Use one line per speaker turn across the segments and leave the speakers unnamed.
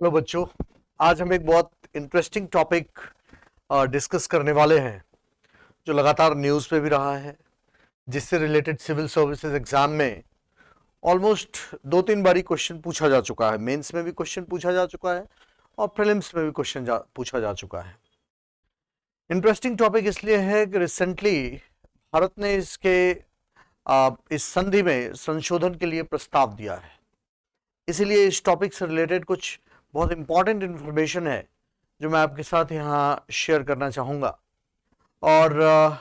Hello बच्चों, आज हम एक बहुत इंटरेस्टिंग टॉपिक डिस्कस करने वाले हैं जो लगातार न्यूज़ पे भी रहा है, जिससे रिलेटेड सिविल सर्विसेज एग्जाम में ऑलमोस्ट 2-3 बारी क्वेश्चन पूछा जा चुका है। मेंस में भी क्वेश्चन पूछा जा चुका है और प्रीलिम्स में भी क्वेश्चन पूछा जा चुका है। इंटरेस्टिंग टॉपिक इसलिए है कि रिसेंटली भारत ने इस संधि में संशोधन के लिए प्रस्ताव दिया है। इसीलिए इस टॉपिक से रिलेटेड कुछ बहुत इंपॉर्टेंट इंफॉर्मेशन है जो मैं आपके साथ यहाँ शेयर करना चाहूँगा। और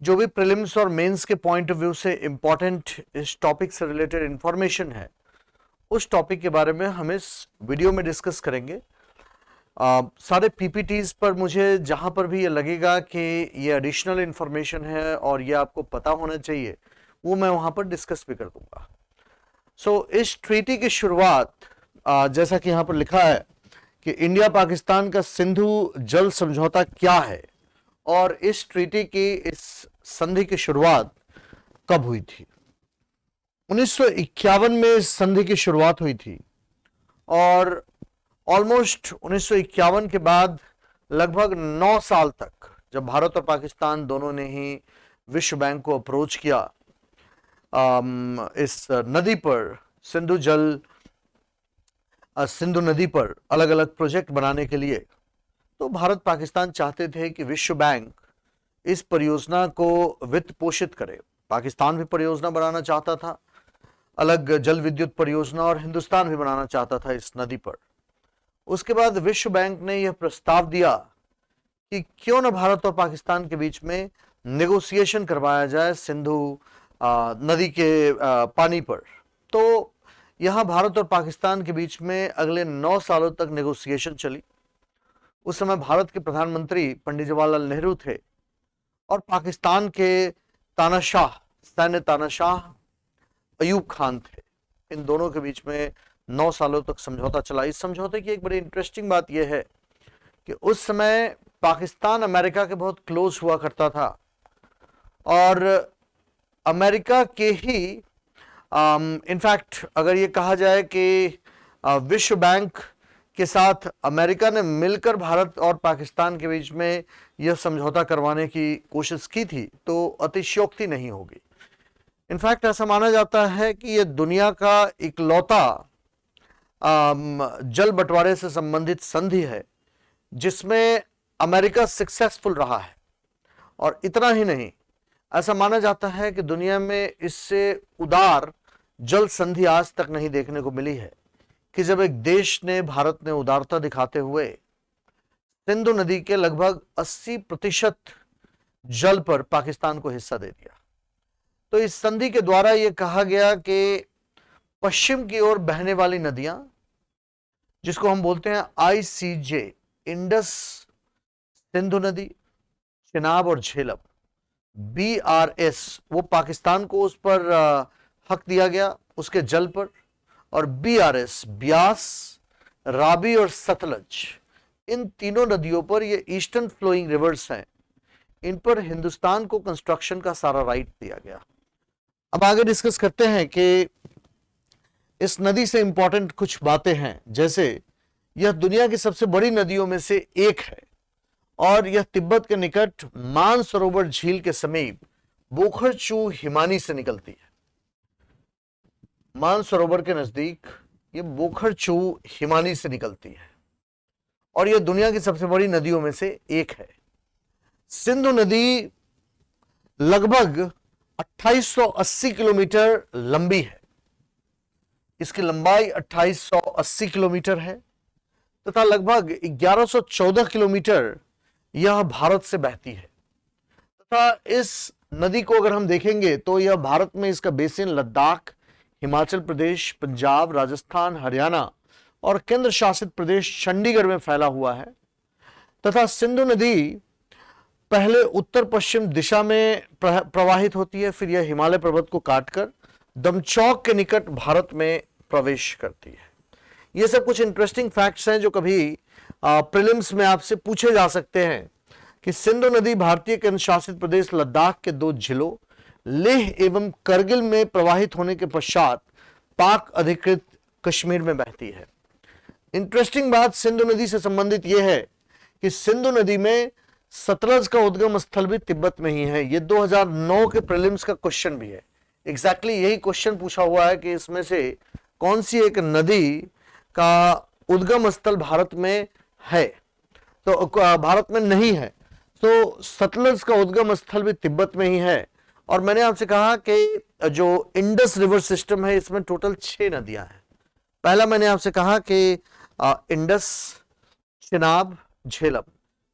जो भी प्रीलिम्स और मेंस के पॉइंट ऑफ व्यू से इंपॉर्टेंट इस टॉपिक से रिलेटेड इंफॉर्मेशन है, उस टॉपिक के बारे में हम इस वीडियो में डिस्कस करेंगे। सारे पीपीटीज पर मुझे जहाँ पर भी ये लगेगा कि ये एडिशनल इंफॉर्मेशन है और ये आपको पता होना चाहिए, वो मैं वहाँ पर डिस्कस भी कर दूंगा। इस ट्रीटी की शुरुआत जैसा कि यहाँ पर लिखा है कि इंडिया पाकिस्तान का सिंधु जल समझौता क्या है और इस ट्रीटी की इस संधि की शुरुआत कब हुई थी। 1951 में इस संधि की शुरुआत हुई थी और ऑलमोस्ट 1951 के बाद लगभग 9 साल तक जब भारत और पाकिस्तान दोनों ने ही विश्व बैंक को अप्रोच किया इस नदी पर सिंधु नदी पर अलग अलग प्रोजेक्ट बनाने के लिए, तो भारत पाकिस्तान चाहते थे कि विश्व बैंक इस परियोजना को वित्त पोषित करे। पाकिस्तान भी परियोजना बनाना चाहता था, अलग जल विद्युत परियोजना, और हिंदुस्तान भी बनाना चाहता था इस नदी पर। उसके बाद विश्व बैंक ने यह प्रस्ताव दिया कि क्यों न भारत और पाकिस्तान के बीच में नेगोशिएशन करवाया जाए सिंधु नदी के पानी पर। तो यहां भारत और पाकिस्तान के बीच में अगले 9 सालों तक नेगोशिएशन चली। उस समय भारत के प्रधानमंत्री पंडित जवाहरलाल नेहरू थे और पाकिस्तान के सैन्य तानाशाह अयूब खान थे। इन दोनों के बीच में 9 सालों तक समझौता चला। इस समझौते की एक बड़ी इंटरेस्टिंग बात यह है कि उस समय पाकिस्तान अमेरिका के बहुत क्लोज हुआ करता था और अमेरिका के ही इनफैक्ट अगर ये कहा जाए कि विश्व बैंक के साथ अमेरिका ने मिलकर भारत और पाकिस्तान के बीच में यह समझौता करवाने की कोशिश की थी तो अतिशयोक्ति नहीं होगी। इनफैक्ट ऐसा माना जाता है कि यह दुनिया का इकलौता जल बंटवारे से संबंधित संधि है जिसमें अमेरिका सक्सेसफुल रहा है। और इतना ही नहीं, ऐसा माना जाता है कि दुनिया में इससे उदार जल संधि आज तक नहीं देखने को मिली है कि जब एक देश ने, भारत ने उदारता दिखाते हुए सिंधु नदी के लगभग 80% जल पर पाकिस्तान को हिस्सा दे दिया। तो इस संधि के द्वारा यह कहा गया कि पश्चिम की ओर बहने वाली नदियां, जिसको हम बोलते हैं ICJ, इंडस, सिंधु नदी, चिनाब और झेलम, BRS, वो पाकिस्तान को उस पर हक दिया गया उसके जल पर, और BRS, ब्यास, राबी और सतलज, इन तीनों नदियों पर, ये ईस्टर्न फ्लोइंग रिवर्स हैं, इन पर हिंदुस्तान को कंस्ट्रक्शन का सारा राइट दिया गया। अब आगे डिस्कस करते हैं कि इस नदी से इंपॉर्टेंट कुछ बातें हैं, जैसे यह दुनिया की सबसे बड़ी नदियों में से एक है और यह तिब्बत के निकट मानसरोवर झील के समीप बोखरचू हिमानी से निकलती है। मानसरोवर के नजदीक ये बोखरचू हिमानी से निकलती है और यह दुनिया की सबसे बड़ी नदियों में से एक है। सिंधु नदी लगभग 2880 किलोमीटर लंबी है। इसकी लंबाई 2880 किलोमीटर है तथा लगभग 1114 किलोमीटर यह भारत से बहती है। तथा इस नदी को अगर हम देखेंगे तो यह भारत में इसका बेसिन लद्दाख, हिमाचल प्रदेश, पंजाब, राजस्थान, हरियाणा और केंद्र शासित प्रदेश चंडीगढ़ में फैला हुआ है। तथा सिंधु नदी पहले उत्तर पश्चिम दिशा में प्रवाहित होती है, फिर यह हिमालय पर्वत को काटकर दमचौक के निकट भारत में प्रवेश करती है। ये सब कुछ इंटरेस्टिंग फैक्ट्स हैं जो कभी प्रीलिम्स में आपसे पूछे जा सकते हैं कि सिंधु नदी भारतीय केंद्र शासित प्रदेश लद्दाख के 2 जिलों लेह एवं करगिल में प्रवाहित होने के पश्चात पाक अधिकृत कश्मीर में बहती है। इंटरेस्टिंग बात सिंधु नदी से संबंधित यह है कि सिंधु नदी में सतलज का उद्गम स्थल भी तिब्बत में ही है। ये 2009 के प्रीलिम्स का क्वेश्चन भी है। एग्जैक्टली यही क्वेश्चन पूछा हुआ है कि इसमें से कौन सी एक नदी का उद्गम स्थल भारत में है, तो भारत में नहीं है। तो सतलज का उद्गम स्थल भी तिब्बत में ही है। और मैंने आपसे कहा कि जो इंडस रिवर सिस्टम है इसमें टोटल 6 नदियां हैं। पहला मैंने आपसे कहा कि इंडस, चिनाब, झेलम,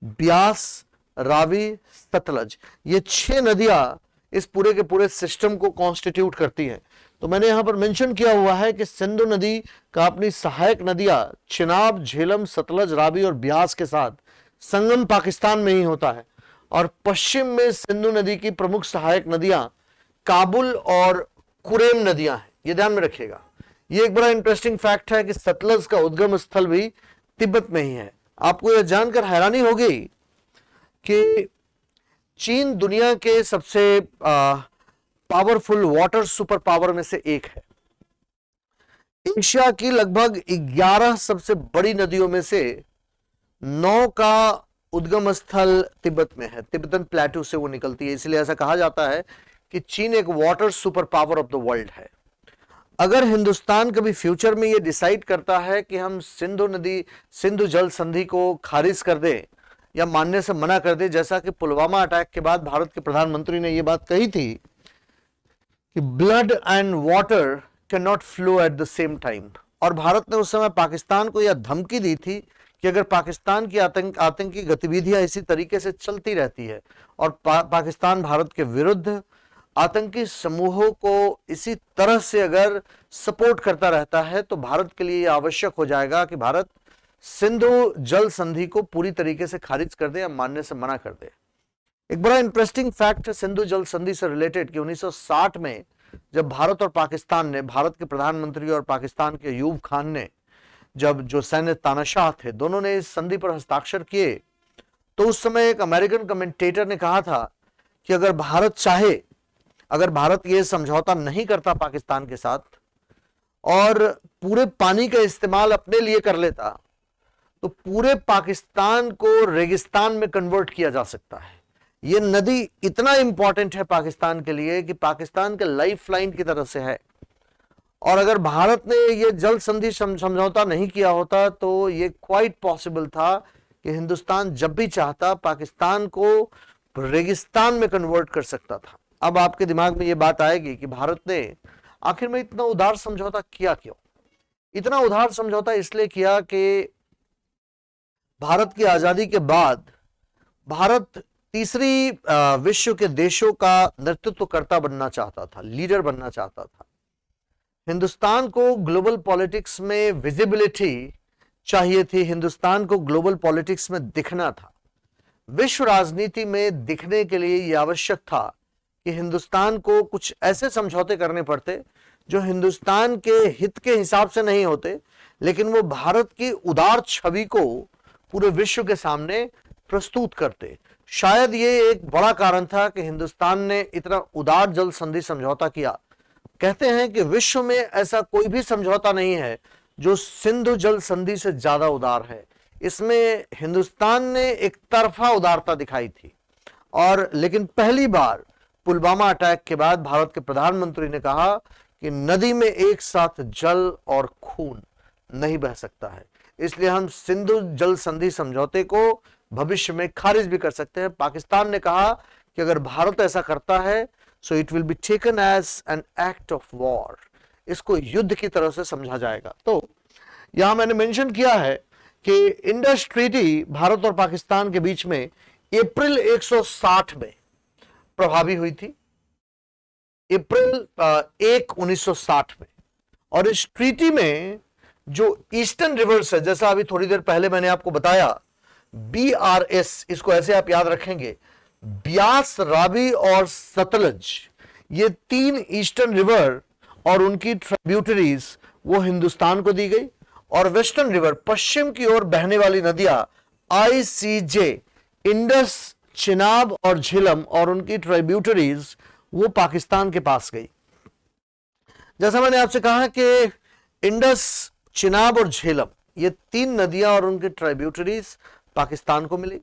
ब्यास, रावी, सतलज, ये 6 नदियां इस पूरे के पूरे सिस्टम को कॉन्स्टिट्यूट करती हैं। तो मैंने यहां पर मेंशन किया हुआ है कि सिंधु नदी का अपनी सहायक नदियां चिनाब, झेलम, सतलज, रावी और ब्यास के साथ संगम पाकिस्तान में ही होता है। और पश्चिम में सिंधु नदी की प्रमुख सहायक नदियां काबुल और कुरेम नदियां हैं। ये ध्यान में रखिएगा। ये एक बड़ा इंटरेस्टिंग फैक्ट है कि सतलज का उद्गम स्थल भी तिब्बत में ही है। आपको यह जानकर हैरानी होगी कि चीन दुनिया के सबसे पावरफुल वाटर सुपर पावर में से एक है। एशिया की लगभग 11 सबसे बड़ी नदियों में से 9 का उद्गम स्थल तिब्बत में है। तिब्बतन प्लेटू से वो निकलती है, इसलिए ऐसा कहा जाता है कि चीन एक water super power of the world है। अगर हिंदुस्तान कभी फ्यूचर में ये डिसाइड करता है कि हम सिंधु जल संधि को खारिज कर दें या मानने से मना कर दें, जैसा कि पुलवामा अटैक के बाद भारत के प्रधानमंत्री ने यह बात कही थी कि blood and water can not flow at the same time, और भारत ने उस समय पाकिस्तान को यह धमकी दी थी कि अगर पाकिस्तान की आतंकी गतिविधियां इसी तरीके से चलती रहती है और पाकिस्तान भारत के विरुद्ध आतंकी समूहों को इसी तरह से अगर सपोर्ट करता रहता है तो भारत के लिए यह आवश्यक हो जाएगा कि भारत सिंधु जल संधि को पूरी तरीके से खारिज कर दे या मानने से मना कर दे। एक बड़ा इंटरेस्टिंग फैक्ट है सिंधु जल संधि से रिलेटेड कि 1960 में जब भारत और पाकिस्तान ने, भारत के प्रधानमंत्री और पाकिस्तान के अयूब खान ने, जब जो सैन्य तानाशाह थे, दोनों ने इस संधि पर हस्ताक्षर किए, तो उस समय एक अमेरिकन कमेंटेटर ने कहा था कि अगर भारत चाहे, अगर भारत ये समझौता नहीं करता पाकिस्तान के साथ और पूरे पानी का इस्तेमाल अपने लिए कर लेता तो पूरे पाकिस्तान को रेगिस्तान में कन्वर्ट किया जा सकता है। ये नदी इतना इंपॉर्टेंट है पाकिस्तान के लिए कि पाकिस्तान के लाइफ लाइन की तरह से है। और अगर भारत ने ये जल संधि समझौता नहीं किया होता तो ये क्वाइट पॉसिबल था कि हिंदुस्तान जब भी चाहता पाकिस्तान को रेगिस्तान में कन्वर्ट कर सकता था। अब आपके दिमाग में ये बात आएगी कि भारत ने आखिर में इतना उदार समझौता किया क्यों? इतना उदार समझौता इसलिए किया कि भारत की आजादी के बाद भारत तीसरी विश्व के देशों का नेतृत्व करता बनना चाहता था, लीडर बनना चाहता था। हिंदुस्तान को ग्लोबल पॉलिटिक्स में विजिबिलिटी चाहिए थी, हिंदुस्तान को ग्लोबल पॉलिटिक्स में दिखना था। विश्व राजनीति में दिखने के लिए यह आवश्यक था कि हिंदुस्तान को कुछ ऐसे समझौते करने पड़ते जो हिंदुस्तान के हित के हिसाब से नहीं होते, लेकिन वो भारत की उदार छवि को पूरे विश्व के सामने प्रस्तुत करते। शायद ये एक बड़ा कारण था कि हिंदुस्तान ने इतना उदार जल संधि समझौता किया। कहते हैं कि विश्व में ऐसा कोई भी समझौता नहीं है जो सिंधु जल संधि से ज्यादा उदार है। इसमें हिंदुस्तान ने एक तरफा उदारता दिखाई थी। और लेकिन पहली बार पुलवामा अटैक के बाद भारत के प्रधानमंत्री ने कहा कि नदी में एक साथ जल और खून नहीं बह सकता है, इसलिए हम सिंधु जल संधि समझौते को भविष्य में खारिज भी कर सकते हैं। पाकिस्तान ने कहा कि अगर भारत ऐसा करता है so it will be taken as an act of war, इसको युद्ध की तरह से समझा जाएगा। तो यहां मैंने मेंशन किया है कि इंडस ट्रीटी भारत और पाकिस्तान के बीच में अप्रैल 160 में प्रभावी हुई थी, अप्रैल 1, 1960 में। और इस ट्रीटी में जो ईस्टर्न रिवर्स है, जैसा अभी थोड़ी देर पहले मैंने आपको बताया, BRS, इसको ऐसे आप याद रखेंगे, ब्यास, रावी और सतलज, ये 3 ईस्टर्न रिवर और उनकी ट्रिब्यूटरीज वो हिंदुस्तान को दी गई। और वेस्टर्न रिवर, पश्चिम की ओर बहने वाली नदियां ICJ, इंडस, चिनाब और झेलम और उनकी ट्रिब्यूटरीज वो पाकिस्तान के पास गई। जैसा मैंने आपसे कहा कि इंडस, चिनाब और झेलम ये 3 नदियां और उनके ट्राइब्यूटरीज पाकिस्तान को मिली,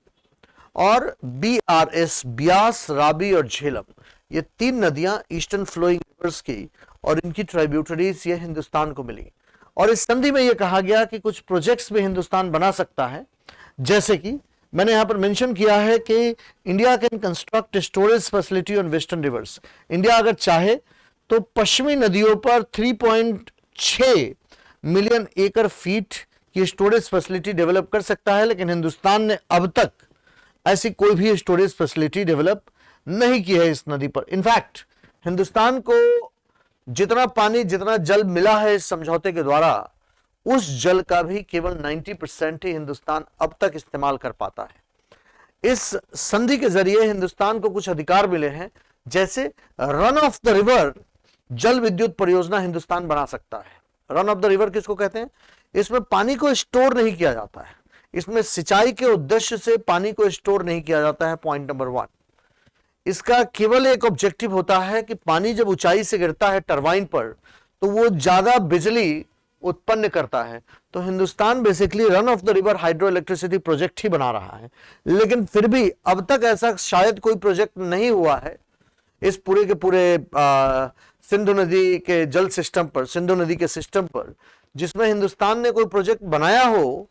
और BRS, ब्यास, रावी और झेलम, ये 3 नदियां ईस्टर्न फ्लोइंग रिवर्स की और इनकी ट्राइब्यूटरीज ये हिंदुस्तान को मिली। और इस संधि में यह कहा गया कि कुछ प्रोजेक्ट्स भी हिंदुस्तान बना सकता है, जैसे कि मैंने यहां पर मेंशन किया है कि India can construct storage facility on western rivers. India अगर चाहे तो पश्चिमी नदियों पर 3.6 मिलियन एकड़ फीट की स्टोरेज फैसिलिटी डेवलप कर सकता है, लेकिन हिंदुस्तान ने अब तक ऐसी कोई भी स्टोरेज फैसिलिटी डेवलप नहीं की है इस नदी पर। इनफैक्ट हिंदुस्तान को जितना पानी, जितना जल मिला है इस समझौते के द्वारा, उस जल का भी केवल 90% ही हिंदुस्तान अब तक इस्तेमाल कर पाता है। इस संधि के जरिए हिंदुस्तान को कुछ अधिकार मिले हैं, जैसे रन ऑफ द रिवर जल विद्युत परियोजना हिंदुस्तान बना सकता है। रन ऑफ द रिवर किसको कहते हैं? इसमें पानी को स्टोर नहीं किया जाता है, इसमें सिंचाई के उद्देश्य से पानी को स्टोर नहीं किया जाता है। पॉइंट नंबर 1, इसका केवल एक ऑब्जेक्टिव होता है कि पानी जब ऊंचाई से गिरता है टरबाइन पर तो वो ज्यादा बिजली उत्पन्न करता है। तो Hindustan basically run of the river hydro electricity project ही बना रहा है, लेकिन फिर भी अब तक ऐसा शायद कोई प्रोजेक्ट नहीं हुआ है इस पूरे के पूरे सिंधु नदी के जल सिस्टम पर, सिंधु नदी के सिस्टम पर, जिसमें हिंदुस्तान ने कोई प्रोजेक्ट बनाया हो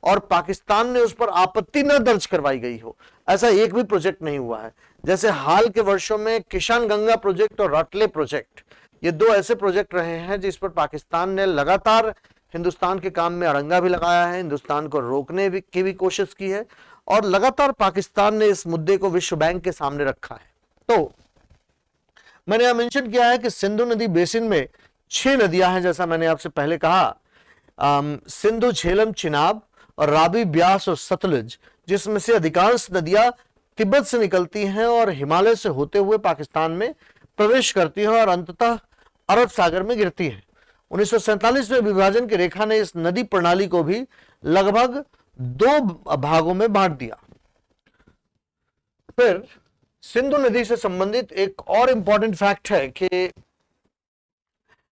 और पाकिस्तान ने उस पर आपत्ति न दर्ज करवाई गई हो। ऐसा एक भी प्रोजेक्ट नहीं हुआ है। जैसे हाल के वर्षों में किशन गंगा प्रोजेक्ट और रटले प्रोजेक्ट, ये 2 ऐसे प्रोजेक्ट रहे हैं जिस पर पाकिस्तान ने लगातार हिंदुस्तान के काम में अड़ंगा भी लगाया है, हिंदुस्तान को रोकने की भी कोशिश की है, और लगातार पाकिस्तान ने इस मुद्दे को विश्व बैंक के सामने रखा है। तो मैंने यहां मेंशन किया है कि सिंधु नदी बेसिन में 6 नदियां हैं, जैसा मैंने आपसे पहले कहा, सिंधु, झेलम, चिनाब और रावी, ब्यास और सतलुज, जिसमें से अधिकांश नदियां तिब्बत से निकलती हैं और हिमालय से होते हुए पाकिस्तान में प्रवेश करती हैं और अंततः अरब सागर में गिरती है। 1947 में विभाजन की रेखा ने इस नदी प्रणाली को भी लगभग 2 भागों में बांट दिया। फिर सिंधु नदी से संबंधित एक और इंपॉर्टेंट फैक्ट है कि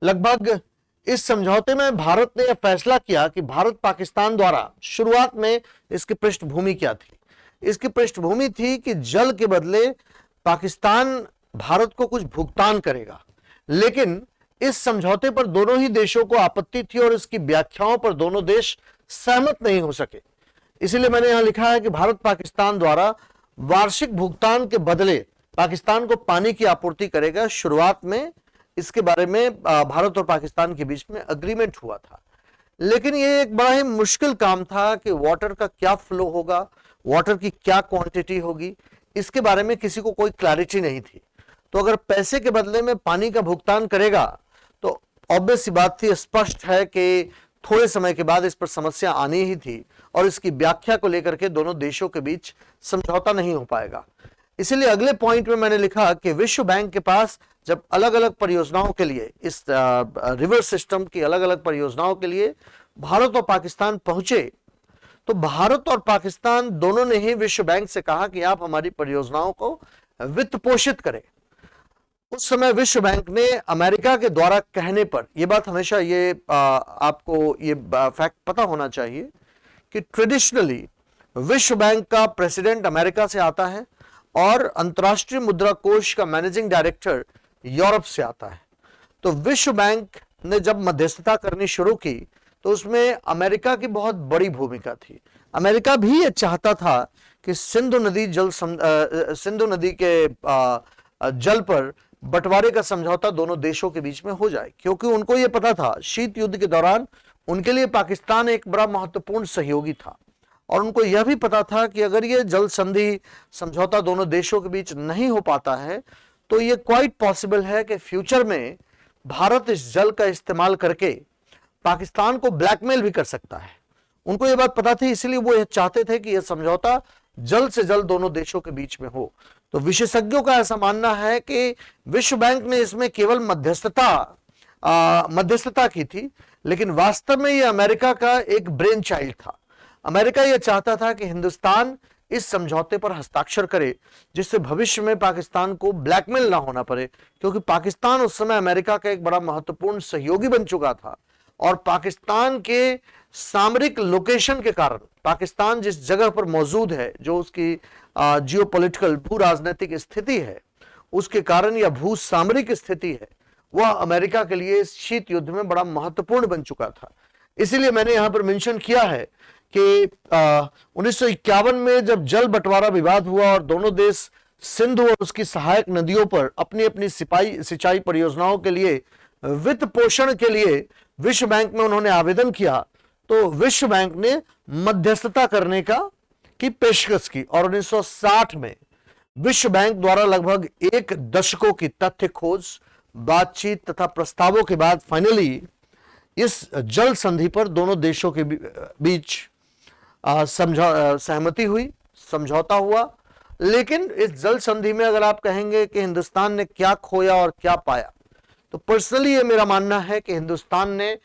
लगभग इस समझौते में भारत ने यह फैसला किया कि भारत पाकिस्तान द्वारा शुरुआत में इसकी पृष्ठभूमि क्या थी? इसकी पृष्ठभूमि थी कि जल के बदले पाकिस्तान भारत को कुछ भुगतान करेगा, लेकिन इस समझौते पर दोनों ही देशों को आपत्ति थी और इसकी व्याख्याओं पर दोनों देश सहमत नहीं हो सके। इसीलिए मैंने यहां लिखा है कि भारत पाकिस्तान द्वारा वार्षिक भुगतान के बदले पाकिस्तान को पानी की आपूर्ति करेगा। शुरुआत में इसके बारे में भारत और पाकिस्तान के बीच में अग्रीमेंट हुआ था, लेकिन यह एक बड़ा ही मुश्किल काम था कि वाटर का क्या फ्लो होगा, वाटर की क्या क्वांटिटी होगी, इसके बारे में किसी को कोई क्लैरिटी नहीं थी। तो अगर पैसे के बदले में पानी का भुगतान करेगा तो ऑब्वियस सी बात थी, स्पष्ट है कि थोड़े समय के बाद इस पर समस्या आनी ही थी और इसकी व्याख्या को लेकर के दोनों देशों के बीच समझौता नहीं हो पाएगा। इसीलिए अगले पॉइंट में मैंने लिखा कि विश्व बैंक के पास जब अलग अलग परियोजनाओं के लिए, इस रिवर सिस्टम की अलग अलग परियोजनाओं के लिए भारत और पाकिस्तान पहुंचे, तो भारत और पाकिस्तान दोनों ने ही विश्व बैंक से कहा कि आप हमारी परियोजनाओं को वित्त पोषित करें। उस समय विश्व बैंक ने अमेरिका के द्वारा कहने पर, यह बात हमेशा ये आपको ये फैक्ट पता होना चाहिए कि ट्रेडिशनली विश्व बैंक का प्रेसिडेंट अमेरिका से आता है और अंतर्राष्ट्रीय मुद्रा कोष का मैनेजिंग डायरेक्टर यूरोप से आता है। तो विश्व बैंक ने जब मध्यस्थता करनी शुरू की तो उसमें अमेरिका की बहुत बड़ी भूमिका थी। अमेरिका भी ये चाहता था कि सिंधु नदी के जल पर बंटवारे का समझौता दोनों देशों के बीच में हो जाए, क्योंकि उनको यह पता था शीत युद्ध के दौरान उनके लिए पाकिस्तान एक बड़ा महत्वपूर्ण सहयोगी था, और उनको यह भी पता था कि अगर ये जल संधि समझौता दोनों देशों के बीच नहीं हो पाता है तो ये क्वाइट पॉसिबल है कि फ्यूचर में भारत इस जल का इस्तेमाल करके पाकिस्तान को ब्लैकमेल भी कर सकता है। उनको यह बात पता थी, इसलिए वो यह चाहते थे कि यह समझौता जल्द से जल्द दोनों देशों के बीच में हो। तो विशेषज्ञों का ऐसा मानना है कि विश्व बैंक ने इसमें केवल मध्यस्थता की थी, लेकिन वास्तव में यह अमेरिका का एक ब्रेन चाइल्ड था। अमेरिका यह चाहता था कि हिंदुस्तान इस समझौते पर हस्ताक्षर करे, जिससे भविष्य में पाकिस्तान को ब्लैकमेल ना होना पड़े, क्योंकि पाकिस्तान उस समय अमेरिका का एक बड़ा महत्वपूर्ण सहयोगी बन चुका था और पाकिस्तान के सामरिक लोकेशन के कारण पाकिस्तान जिस जगह पर मौजूद है, जो उसकी जियोपॉलिटिकल भू राजनीतिक स्थिति है, उसके कारण या भू सामरिक स्थिति है, वह अमेरिका के लिए शीत युद्ध में बड़ा महत्वपूर्ण बन चुका था। इसीलिए मैंने यहां पर मेंशन किया है कि 1951 में जब जल बंटवारा विवाद हुआ और दोनों देश सिंधु और उसकी सहायक नदियों पर अपनी अपनी सिंचाई परियोजनाओं के लिए वित्त पोषण के लिए विश्व बैंक में उन्होंने आवेदन किया, तो विश्व बैंक ने मध्यस्थता करने की पेशकश की और 1960 में विश्व बैंक द्वारा लगभग एक दशकों की तथ्य खोज, बातचीत तथा प्रस्तावों के बाद फाइनली इस जल संधि पर दोनों देशों के बीच सहमति हुई, समझौता हुआ। लेकिन इस जल संधि में अगर आप कहेंगे कि हिंदुस्तान ने क्या खोया और क्या पाया, तो पर्सनली ये मेरा मानना है कि हिंदुस्तान ने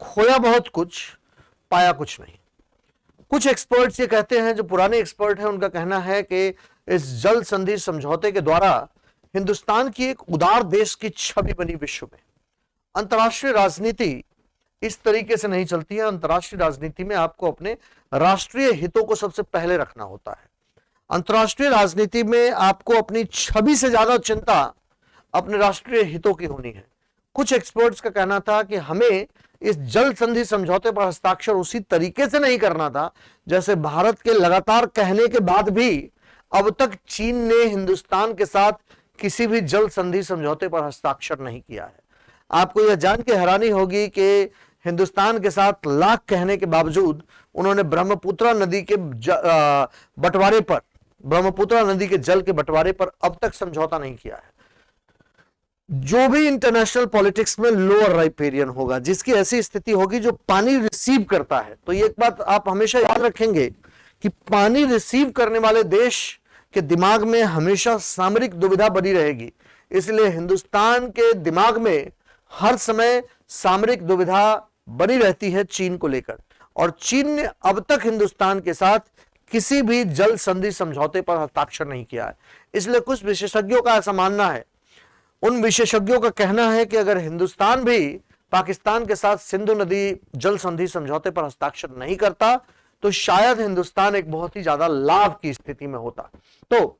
खोया बहुत कुछ, पाया कुछ नहीं। कुछ एक्सपर्ट्स ये कहते हैं, जो पुराने एक्सपर्ट हैं, उनका कहना है कि इस जल संधि समझौते के द्वारा हिंदुस्तान की एक उदार देश की छवि बनी विश्व में। अंतर्राष्ट्रीय राजनीति इस तरीके से नहीं चलती है। अंतर्राष्ट्रीय राजनीति में आपको अपने राष्ट्रीय हितों को सबसे पहले रखना होता है। अंतर्राष्ट्रीय राजनीति में आपको अपनी छवि से ज्यादा चिंता अपने राष्ट्रीय हितों की होनी है। कुछ एक्सपर्ट्स का कहना था कि हमें इस जल संधि समझौते पर हस्ताक्षर उसी तरीके से नहीं करना था जैसे भारत के लगातार कहने के बाद भी अब तक चीन ने हिंदुस्तान के साथ किसी भी जल संधि समझौते पर हस्ताक्षर नहीं किया है। आपको यह जान के हैरानी होगी कि हिंदुस्तान के साथ लाख कहने के बावजूद उन्होंने ब्रह्मपुत्र नदी के बंटवारे पर, ब्रह्मपुत्र नदी के जल के बंटवारे पर अब तक समझौता नहीं किया है। जो भी इंटरनेशनल पॉलिटिक्स में लोअर राइपेरियन होगा, जिसकी ऐसी स्थिति होगी जो पानी रिसीव करता है, तो ये एक बात आप हमेशा याद रखेंगे कि पानी रिसीव करने वाले देश के दिमाग में हमेशा सामरिक दुविधा बनी रहेगी। इसलिए हिंदुस्तान के दिमाग में हर समय सामरिक दुविधा बनी रहती है चीन को लेकर, और चीन ने अब तक हिंदुस्तान के साथ किसी भी जल संधि समझौते पर हस्ताक्षर नहीं किया है। इसलिए कुछ विशेषज्ञों का ऐसा मानना है, उन विशेषज्ञों का कहना है कि अगर हिंदुस्तान भी पाकिस्तान के साथ सिंधु नदी जल संधि समझौते पर हस्ताक्षर नहीं करता तो शायद हिंदुस्तान एक बहुत ही ज्यादा लाभ की स्थिति में होता। तो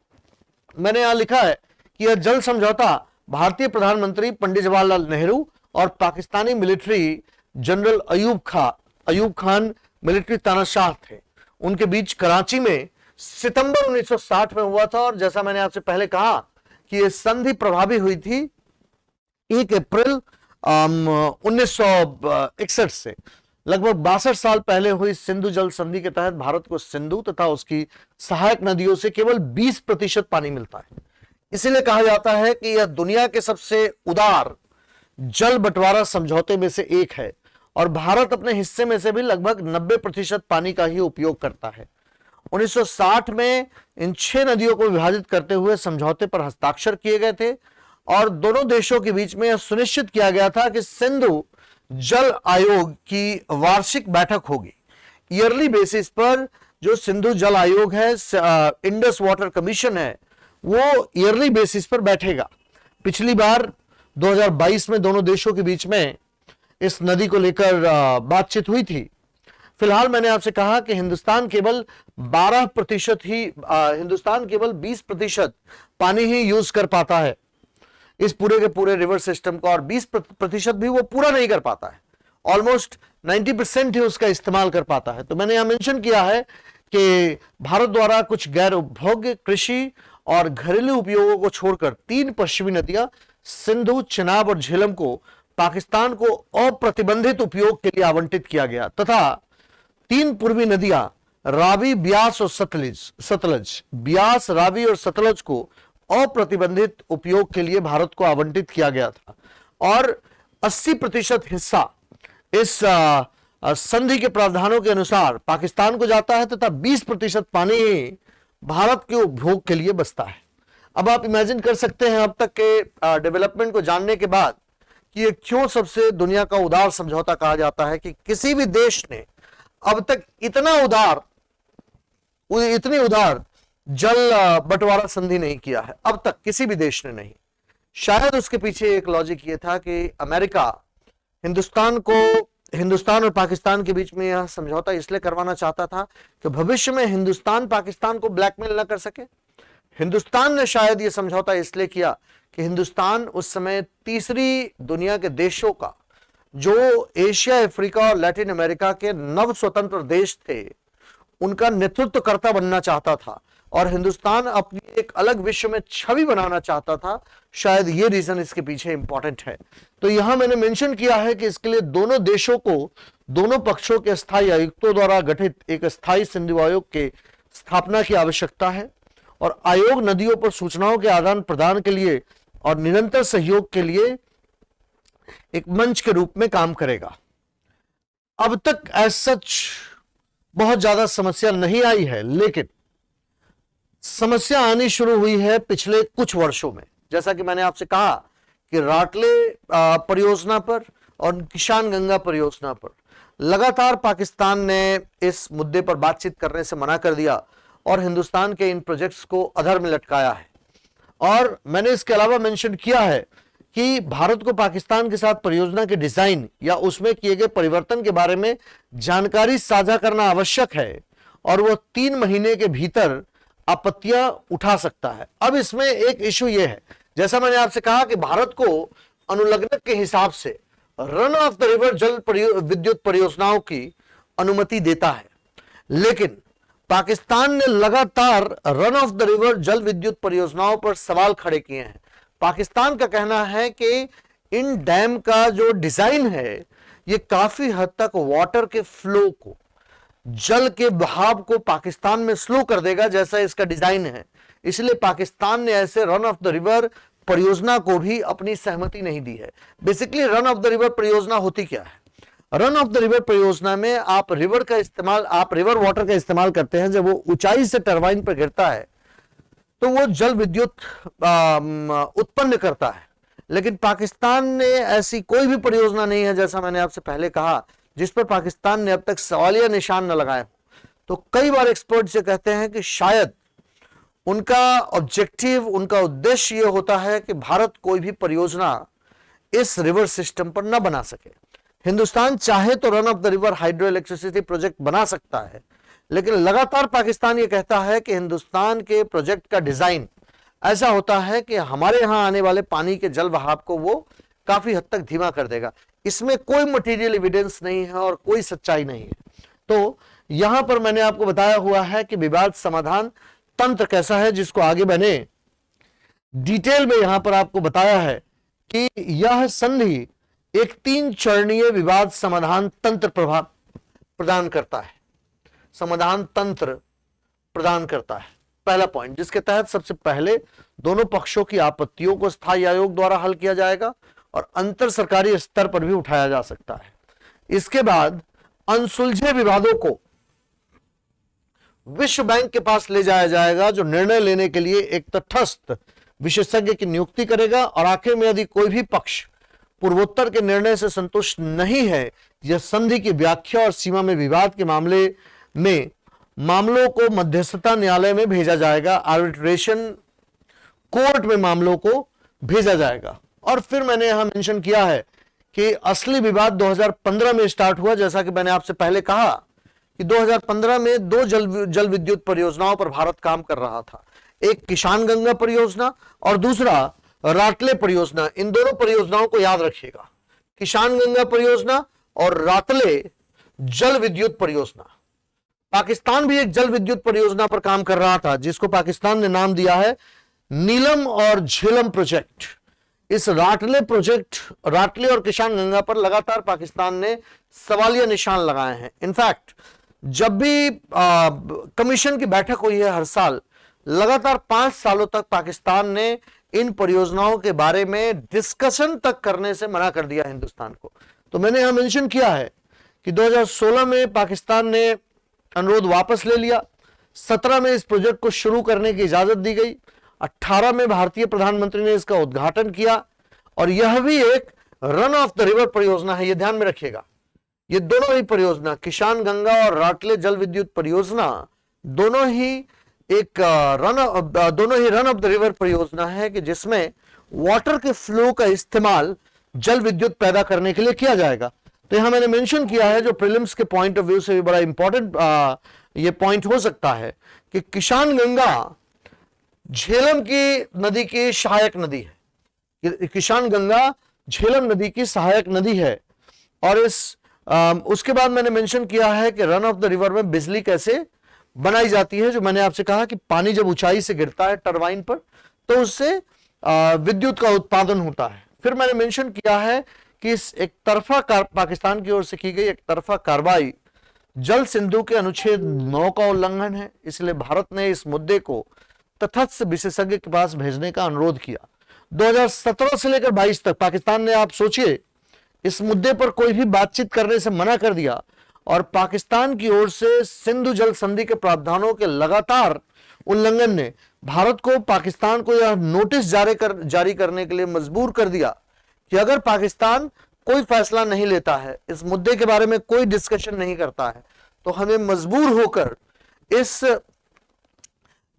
मैंने यहां लिखा है कि यह जल समझौता भारतीय प्रधानमंत्री पंडित जवाहरलाल नेहरू और Pakistani military general Ayub Khan military तानाशाह थे, उनके बीच कराची में सितंबर 1960 में हुआ था। और जैसा मैंने आपसे पहले कहा कि यह संधि प्रभावी हुई थी 1 अप्रैल 1961 से। लगभग 62 साल पहले हुई सिंधु जल संधि के तहत भारत को सिंधु तथा उसकी सहायक नदियों से केवल 20% पानी मिलता है। इसीलिए कहा जाता है कि यह दुनिया के सबसे उदार जल बंटवारा समझौते में से एक है, और भारत अपने हिस्से में से भी लगभग 90% पानी का ही उपयोग करता है। 1960 में इन 6 नदियों को विभाजित करते हुए समझौते पर हस्ताक्षर किए गए थे, और दोनों देशों के बीच में यह सुनिश्चित किया गया था कि सिंधु जल आयोग की वार्षिक बैठक होगी। ईयरली बेसिस पर जो सिंधु जल आयोग है, इंडस वाटर कमीशन है, वो ईयरली बेसिस पर बैठेगा। पिछली बार 2022 में दोनों देशों के बीच में इस नदी को लेकर बातचीत हुई थी। फिलहाल मैंने आपसे कहा कि हिंदुस्तान केवल 20% पानी ही यूज कर पाता है इस पूरे के पूरे रिवर सिस्टम का, और 20% भी वो पूरा नहीं कर पाता है। ऑलमोस्ट 90% ही उसका इस्तेमाल कर पाता है। तो मैंने यहां मेंशन किया है कि भारत द्वारा कुछ गैर उपभोग्य कृषि और घरेलू उपयोगों को छोड़कर 3 पश्चिमी नदियां सिंधु, चिनाब और झेलम को पाकिस्तान को अप्रतिबंधित उपयोग के लिए आवंटित किया गया, तथा 3 पूर्वी नदियां रावी, ब्यास और सतलज, ब्यास, रावी और सतलज को अप्रतिबंधित उपयोग के लिए भारत को आवंटित किया गया था। और 80% हिस्सा इस संधि के प्रावधानों के अनुसार पाकिस्तान को जाता है, तथा 20% पानी भारत के उपभोग के लिए बचता है। अब आप इमेजिन कर सकते हैं अब तक के डेवलपमेंट को जानने के बाद कि ये क्यों सबसे दुनिया का उदार समझौता कहा जाता है, कि किसी भी देश ने अब तक इतनी उदार जल बंटवारा संधि नहीं किया है, अब तक किसी भी देश ने नहीं। शायद उसके पीछे एक लॉजिक ये था कि अमेरिका हिंदुस्तान को हिंदुस्तान और पाकिस्तान के बीच में यह समझौता इसलिए करवाना चाहता था कि भविष्य में हिंदुस्तान पाकिस्तान को ब्लैकमेल न कर सके। हिंदुस्तान ने शायद यह समझौता इसलिए किया कि हिंदुस्तान उस समय तीसरी दुनिया के देशों का, जो एशिया, अफ्रीका और लैटिन अमेरिका के नव स्वतंत्र देश थे, उनका नेतृत्वकर्ता बनना चाहता था और हिंदुस्तान अपनी एक अलग विश्व में छवि बनाना चाहता था। शायद ये रीजन इसके पीछे इंपॉर्टेंट है। तो यहां मैंने मेंशन किया है कि इसके लिए दोनों देशों को, दोनों पक्षों के स्थायी आयुक्तों द्वारा गठित एक स्थायी सिंधु आयोग के स्थापना की आवश्यकता है और आयोग नदियों पर सूचनाओं के आदान प्रदान के लिए और निरंतर सहयोग के लिए एक मंच के रूप में काम करेगा। अब तक एज सच बहुत ज्यादा समस्या नहीं आई है, लेकिन समस्या आनी शुरू हुई है पिछले कुछ वर्षों में। जैसा कि मैंने आपसे कहा कि राटले परियोजना पर और किसान गंगा परियोजना पर लगातार पाकिस्तान ने इस मुद्दे पर बातचीत करने से मना कर दिया और हिंदुस्तान के इन प्रोजेक्ट्स को अधर में लटकाया है। और मैंने इसके अलावा मेंशन किया है कि भारत को पाकिस्तान के साथ परियोजना के डिजाइन या उसमें किए गए परिवर्तन के बारे में जानकारी साझा करना आवश्यक है और वह 3 महीने के भीतर आपत्तियां उठा सकता है। अब इसमें एक इशू यह है, जैसा मैंने आपसे कहा कि भारत को अनुलग्नक के हिसाब से रन ऑफ द रिवर जल विद्युत परियोजनाओं की अनुमति देता है, लेकिन पाकिस्तान ने लगातार रन ऑफ द रिवर जल विद्युत परियोजनाओं पर सवाल खड़े किए हैं। पाकिस्तान का कहना है कि इन डैम का जो डिजाइन है ये काफी हद तक वाटर के फ्लो को, जल के बहाव को पाकिस्तान में स्लो कर देगा, जैसा इसका डिजाइन है। इसलिए पाकिस्तान ने ऐसे रन ऑफ द रिवर परियोजना को भी अपनी सहमति नहीं दी है। Basically run of the river परियोजना होती क्या है? रन ऑफ द रिवर परियोजना में आप रिवर वाटर का इस्तेमाल करते हैं। जब वो ऊंचाई से टरबाइन पर गिरता है तो वो जल विद्युत उत्पन्न करता है, लेकिन पाकिस्तान ने ऐसी कोई भी परियोजना नहीं है, जैसा मैंने आपसे पहले कहा, जिस पर पाकिस्तान ने अब तक सवालिया निशान न लगाए। तो कई बार एक्सपर्ट से कहते हैं कि शायद उनका ऑब्जेक्टिव, उनका उद्देश्य यह होता है कि भारत कोई भी परियोजना इस रिवर सिस्टम पर न बना सके। हिंदुस्तान चाहे तो run of the river hydro electricity project बना सकता है, लेकिन लगातार पाकिस्तान यह कहता है कि हिंदुस्तान के प्रोजेक्ट का डिजाइन ऐसा होता है कि हमारे यहां आने वाले पानी के जल बहाव को वो काफी हद तक धीमा कर देगा। इसमें कोई मटेरियल एविडेंस नहीं है और कोई सच्चाई नहीं है। तो यहां पर मैंने आपको बताया हुआ है कि विवाद समाधान तंत्र कैसा है, जिसको आगे मैंने डिटेल में यहां पर आपको बताया है कि यह संधि एक 3 चरणीय विवाद समाधान तंत्र प्रदान करता है। समाधान तंत्र प्रदान करता है। पहला पॉइंट, जिसके तहत सबसे पहले दोनों पक्षों की आपत्तियों को स्थायी आयोग द्वारा हल किया जाएगा और अंतर सरकारी स्तर पर भी उठाया जा सकता है। इसके बाद अनसुलझे विवादों को विश्व बैंक के पास ले जाया जाएगा, जो निर्णय लेने के लिए एक तटस्थ विशेषज्ञ की नियुक्ति करेगा। और आखिर में यदि कोई भी पक्ष पूर्वोत्तर के निर्णय से संतुष्ट नहीं है, यह संधि की व्याख्या और सीमा में विवाद के मामलों को मध्यस्थता न्यायालय में भेजा जाएगा, आर्बिट्रेशन कोर्ट में मामलों को भेजा जाएगा। और फिर मैंने यहां मेंशन किया है कि असली विवाद 2015 में स्टार्ट हुआ। जैसा कि मैंने आपसे पहले कहा कि 2015 में 2 जल विद्युत परियोजनाओं पर भारत काम कर रहा था, एक किसान गंगा परियोजना और दूसरा राटले परियोजना। इन दोनों परियोजनाओं को याद रखिएगा, किसान गंगा परियोजना और राटले जल विद्युत परियोजना। पाकिस्तान भी एक जल विद्युत परियोजना पर काम कर रहा था, जिसको पाकिस्तान ने नाम दिया है नीलम और झेलम प्रोजेक्ट। इस राटले और किसान गंगा पर लगातार पाकिस्तान ने सवालिया निशान लगाए हैं। इनफैक्ट जब भी कमीशन की बैठक हुई है हर साल, लगातार 5 सालों तक पाकिस्तान ने इन परियोजनाओं के बारे में डिस्कशन तक करने से मना कर दिया हिंदुस्तान को। तो मैंने यहां मेंशन किया है कि 2016 में पाकिस्तान ने अनुरोध वापस ले लिया, 17 में इस प्रोजेक्ट को शुरू करने की इजाजत दी गई, 18 में भारतीय प्रधानमंत्री ने इसका उद्घाटन किया। और यह भी एक रन ऑफ द रिवर परियोजना है, यह ध्यान में रखिएगा। ये दोनों ही परियोजना, किसान गंगा और राटले जल विद्युत परियोजना, दोनों ही रन ऑफ द रिवर परियोजना है कि जिसमें वाटर के फ्लो का इस्तेमाल जल विद्युत पैदा करने के लिए किया जाएगा। तो यहां मैंने मेंशन किया है, जो प्रीलिम्स के पॉइंट ऑफ व्यू से भी बड़ा इंपॉर्टेंट ये पॉइंट हो सकता है, कि किसान गंगा झेलम की नदी की सहायक नदी है। किसान गंगा झेलम नदी की सहायक नदी है। और उसके बाद मैंने मेंशन किया है कि रन ऑफ द रिवर में बिजली कैसे बनाई जाती है, जो मैंने आपसे कहा कि पानी जब ऊंचाई से गिरता है टरबाइन पर तो उससे विद्युत का उत्पादन होता है। फिर मैंने मेंशन किया है कि इस एक तरफा पाकिस्तान की ओर से की गई एक तरफा कार्रवाई जल सिंधु के अनुच्छेद 9 का उल्लंघन है, इसलिए भारत ने इस मुद्दे को तटस्थ विशेषज्ञ के पास भेजने का अनुरोध किया। 2017 से लेकर 22 तक पाकिस्तान ने, आप सोचिए, इस मुद्दे पर कोई भी बातचीत करने से मना कर दिया और पाकिस्तान की ओर से सिंधु जल संधि के प्रावधानों के लगातार उल्लंघन ने भारत को, पाकिस्तान को यह नोटिस जारी करने के लिए मजबूर कर दिया कि अगर पाकिस्तान कोई फैसला नहीं लेता है, इस मुद्दे के बारे में कोई डिस्कशन नहीं करता है, तो हमें मजबूर होकर इस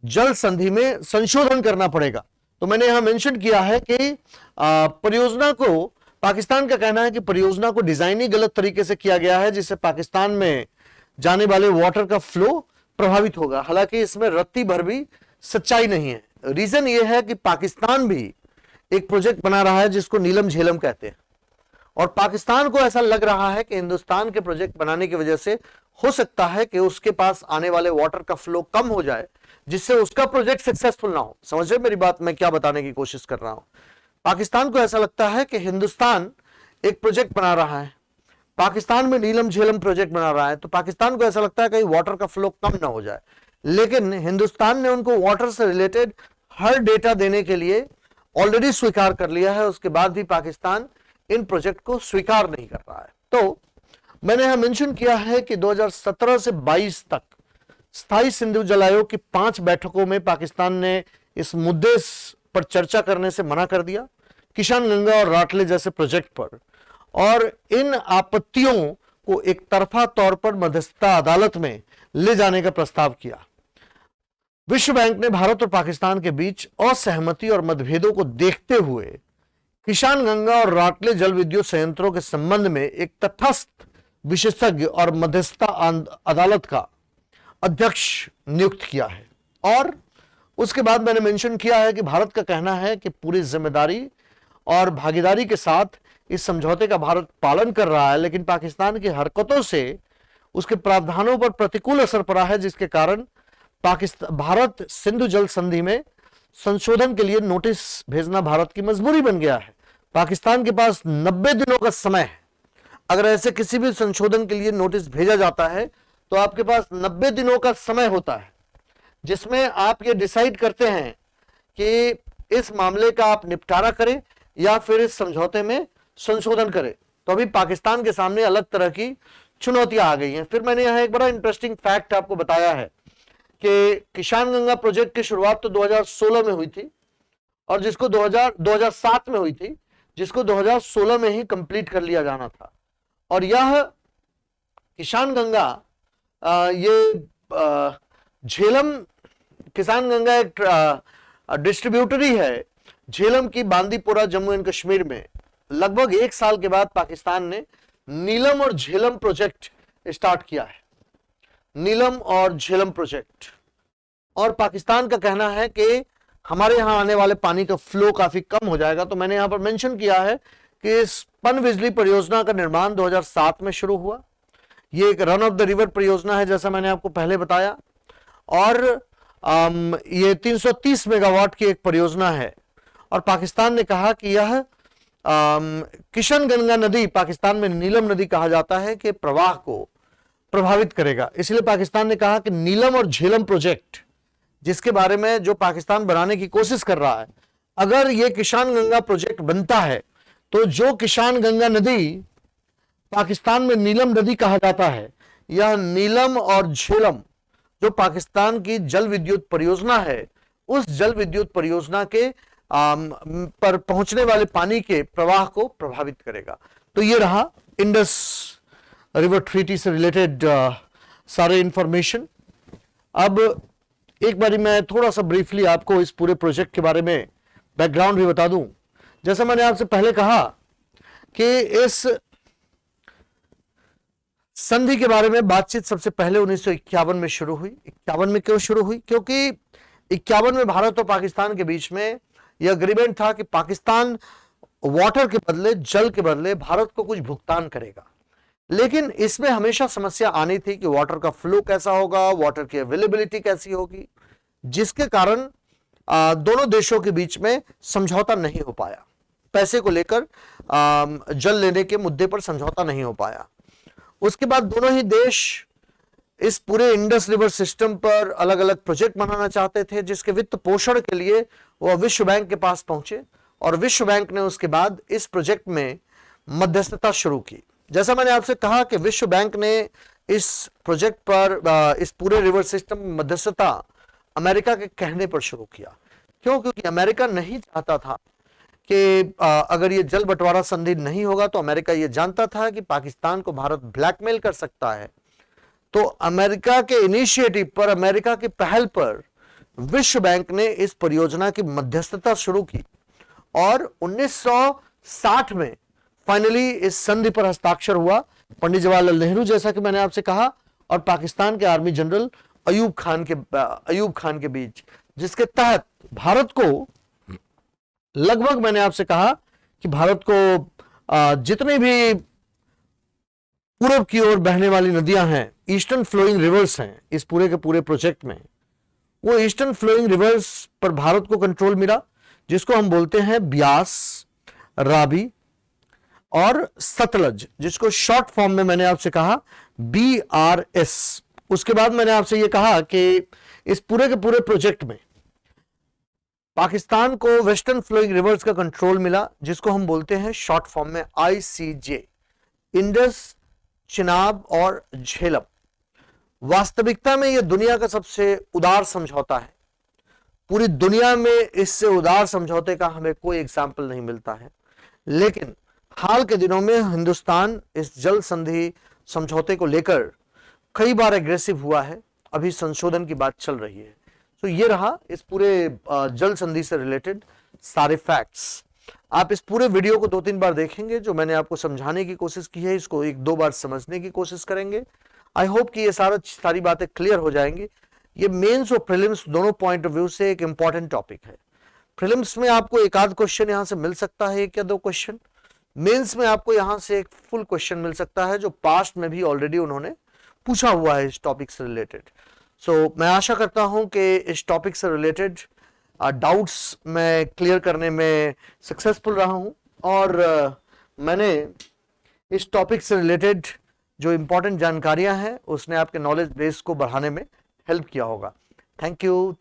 जल संधि में संशोधन करना पड़ेगा। तो मैंने यहां मेंशन किया है कि परियोजना को, पाकिस्तान का कहना है कि परियोजना को डिजाइन ही गलत तरीके से किया गया है, जिससे पाकिस्तान में जाने वाले वाटर का फ्लो प्रभावित होगा। हालांकि इसमें रत्ती भर भी सच्चाई नहीं है। रीजन यह है कि पाकिस्तान भी एक प्रोजेक्ट बना रहा है जिसको नीलम झेलम कहते हैं, और पाकिस्तान को ऐसा लग रहा है कि हिंदुस्तान के प्रोजेक्ट बनाने की वजह से हो सकता है कि उसके पास आने वाले वाटर का फ्लो कम हो जाए, जिससे उसका प्रोजेक्ट सक्सेसफुल ना हो। समझ रहे मेरी बात, मैं क्या बताने की कोशिश कर रहा हूं। पाकिस्तान को ऐसा लगता है कि हिंदुस्तान एक प्रोजेक्ट बना रहा है, पाकिस्तान में नीलम झेलम प्रोजेक्ट बना रहा है, तो पाकिस्तान को ऐसा लगता है कहीं वाटर का फ्लो कम ना हो जाए। लेकिन हिंदुस्तान ने उनको वाटर से रिलेटेड हर डेटा देने के लिए ऑलरेडी स्वीकार कर लिया है, उसके बाद भी पाकिस्तान इन प्रोजेक्ट को स्वीकार नहीं कर रहा है। तो मैंने यहां मेंशन किया है कि 2017 से 22 तक स्थायी सिंधु जल आयोग की 5 बैठकों में पाकिस्तान ने इस मुद्दे पर चर्चा करने से मना कर दिया, किसान गंगा और राटले जैसे प्रोजेक्ट पर, और इन आपत्तियों को एक तरफा तौर पर मध्यस्थता अदालत में ले जाने का प्रस्ताव किया। विश्व बैंक ने भारत और पाकिस्तान के बीच असहमति और मतभेदों को देखते हुए किसान गंगा और राटले जल विद्युत संयंत्रों के संबंध में एक तटस्थ विशेषज्ञ और मध्यस्थता अदालत का अध्यक्ष नियुक्त किया है। और उसके बाद मैंने मेंशन किया है कि भारत का कहना है कि पूरी जिम्मेदारी और भागीदारी के साथ इस समझौते का भारत पालन कर रहा है, लेकिन पाकिस्तान की हरकतों से उसके प्रावधानों पर प्रतिकूल असर पड़ा है, जिसके कारण भारत सिंधु जल संधि में संशोधन के लिए नोटिस भेजना भारत की मजबूरी बन गया है। पाकिस्तान के पास 90 दिनों का समय है। अगर ऐसे किसी भी संशोधन के लिए नोटिस भेजा जाता है तो आपके पास 90 दिनों का समय होता है, जिसमें आप ये डिसाइड करते हैं कि इस मामले का आप निपटारा करें या फिर इस समझौते में संशोधन करें। तो अभी पाकिस्तान के सामने अलग तरह की चुनौतियां आ गई हैं। फिर मैंने यहां एक बड़ा इंटरेस्टिंग फैक्ट आपको बताया है कि किसान गंगा प्रोजेक्ट की शुरुआत तो 2016 में हुई थी, और जिसको 2007 में हुई थी, जिसको 2016 में ही कंप्लीट कर लिया जाना था। और यह किसान गंगा ये झेलम, किसान गंगा एक डिस्ट्रीब्यूटरी है झेलम की बांदीपुरा जम्मू एंड कश्मीर में। लगभग 1 साल के बाद पाकिस्तान ने नीलम और झेलम प्रोजेक्ट स्टार्ट किया है, नीलम और झेलम प्रोजेक्ट। और पाकिस्तान का कहना है कि हमारे यहां आने वाले पानी का फ्लो काफी कम हो जाएगा। तो मैंने यहां पर मेंशन किया है कि इस पनबिजली परियोजना का निर्माण 2007 में शुरू हुआ। ये एक रन ऑफ द रिवर परियोजना है, जैसा मैंने आपको पहले बताया, और ये 330 मेगावाट की एक परियोजना है। और पाकिस्तान ने कहा कि यह किशन गंगा नदी, पाकिस्तान में नीलम नदी कहा जाता है, कि प्रवाह को प्रभावित करेगा। इसलिए पाकिस्तान ने कहा कि नीलम और झेलम प्रोजेक्ट, जिसके बारे में जो पाकिस्तान बनाने की कोशिश कर रहा है, अगर ये किसान गंगा प्रोजेक्ट बनता है तो जो किसान गंगा नदी पाकिस्तान में नीलम नदी कहा जाता है, यह नीलम और झेलम जो पाकिस्तान की जल विद्युत परियोजना है, उस जल विद्युत परियोजना के पर पहुंचने वाले पानी के प्रवाह को प्रभावित करेगा। तो ये रहा इंडस रिवर ट्रीटी से रिलेटेड सारे इंफॉर्मेशन। अब एक बारी मैं थोड़ा सा ब्रीफली आपको इस पूरे प्रोजेक्ट के बारे में बैकग्राउंड भी बता दूं। जैसा मैंने आपसे पहले कहा कि इस संधि के बारे में बातचीत सबसे पहले 1951 में शुरू हुई। 51 में क्यों शुरू हुई? क्योंकि 51 में भारत और पाकिस्तान के बीच में यह अग्रीमेंट था कि पाकिस्तान वाटर के बदले, जल के बदले भारत को कुछ भुगतान करेगा। लेकिन इसमें हमेशा समस्या आनी थी कि वाटर का फ्लो कैसा होगा, वाटर की अवेलेबिलिटी कैसी होगी, जिसके कारण दोनों देशों के बीच में समझौता नहीं हो पाया। पैसे को लेकर जल लेने के मुद्दे पर समझौता नहीं हो पाया। उसके बाद दोनों ही देश इस पूरे इंडस रिवर सिस्टम पर अलग अलग प्रोजेक्ट बनाना चाहते थे, जिसके वित्त पोषण के लिए वह विश्व बैंक के पास पहुंचे और विश्व बैंक ने उसके बाद इस प्रोजेक्ट में मध्यस्थता शुरू की। जैसा मैंने आपसे कहा कि विश्व बैंक ने इस प्रोजेक्ट पर, इस पूरे रिवर सिस्टम में मध्यस्थता अमेरिका के कहने पर शुरू किया। क्यों? क्योंकि अमेरिका नहीं चाहता था कि अगर ये जल बंटवारा संधि नहीं होगा तो अमेरिका ये जानता था कि पाकिस्तान को भारत ब्लैकमेल कर सकता है। तो अमेरिका के इनिशिएटिव पर, अमेरिका की पहल पर विश्व बैंक ने इस परियोजना की मध्यस्थता शुरू की और 1960 में फाइनली इस संधि पर हस्ताक्षर हुआ पंडित जवाहरलाल नेहरू, जैसा कि मैंने आपसे कहा, और पाकिस्तान के आर्मी जनरल अयूब खान के बीच, जिसके तहत भारत को लगभग, मैंने आपसे कहा कि भारत को जितने भी पूरब की ओर बहने वाली नदियां हैं, ईस्टर्न फ्लोइंग रिवर्स हैं इस पूरे के पूरे प्रोजेक्ट में, वो ईस्टर्न फ्लोइंग रिवर्स पर भारत को कंट्रोल मिला, जिसको हम बोलते हैं ब्यास, रावी और सतलज, जिसको शॉर्ट फॉर्म में मैंने आपसे कहा BRS। उसके बाद मैंने आपसे ये कहा कि इस पूरे के पूरे प्रोजेक्ट में पाकिस्तान को वेस्टर्न फ्लोइंग रिवर्स का कंट्रोल मिला, जिसको हम बोलते हैं शॉर्ट फॉर्म में ICJ, इंडस, चिनाब और झेलम। वास्तविकता में यह दुनिया का सबसे उदार समझौता है। पूरी दुनिया में इससे उदार समझौते का हमें कोई एग्जाम्पल नहीं मिलता है। लेकिन हाल के दिनों में हिंदुस्तान इस जल संधि समझौते को लेकर कई बार एग्रेसिव हुआ है। अभी संशोधन की बात चल रही है। तो ये रहा इस पूरे जल संधि से रिलेटेड सारे फैक्ट्स। आप इस पूरे वीडियो को 2-3 बार देखेंगे, जो मैंने आपको समझाने की कोशिश की है, इसको 1-2 बार समझने की कोशिश करेंगे। आई होप कि ये सारी बातें क्लियर हो जाएंगी। ये मेंस और प्रीलिम्स दोनों पॉइंट ऑफ व्यू से एक इंपॉर्टेंट टॉपिक है। प्रीलिम्स में आपको एक आध क्वेश्चन यहां से मिल सकता है, 1 या 2 क्वेश्चन। मेंस में आपको यहां से एक फुल क्वेश्चन मिल सकता है, जो पास्ट में भी ऑलरेडी उन्होंने पूछा हुआ है इस टॉपिक से रिलेटेड। सो मैं आशा करता हूं कि इस टॉपिक से रिलेटेड डाउट्स मैं क्लियर करने में सक्सेसफुल रहा हूं और मैंने इस टॉपिक से रिलेटेड जो इंपॉर्टेंट जानकारियां हैं उसने आपके नॉलेज बेस को बढ़ाने में हेल्प किया होगा। Thank you.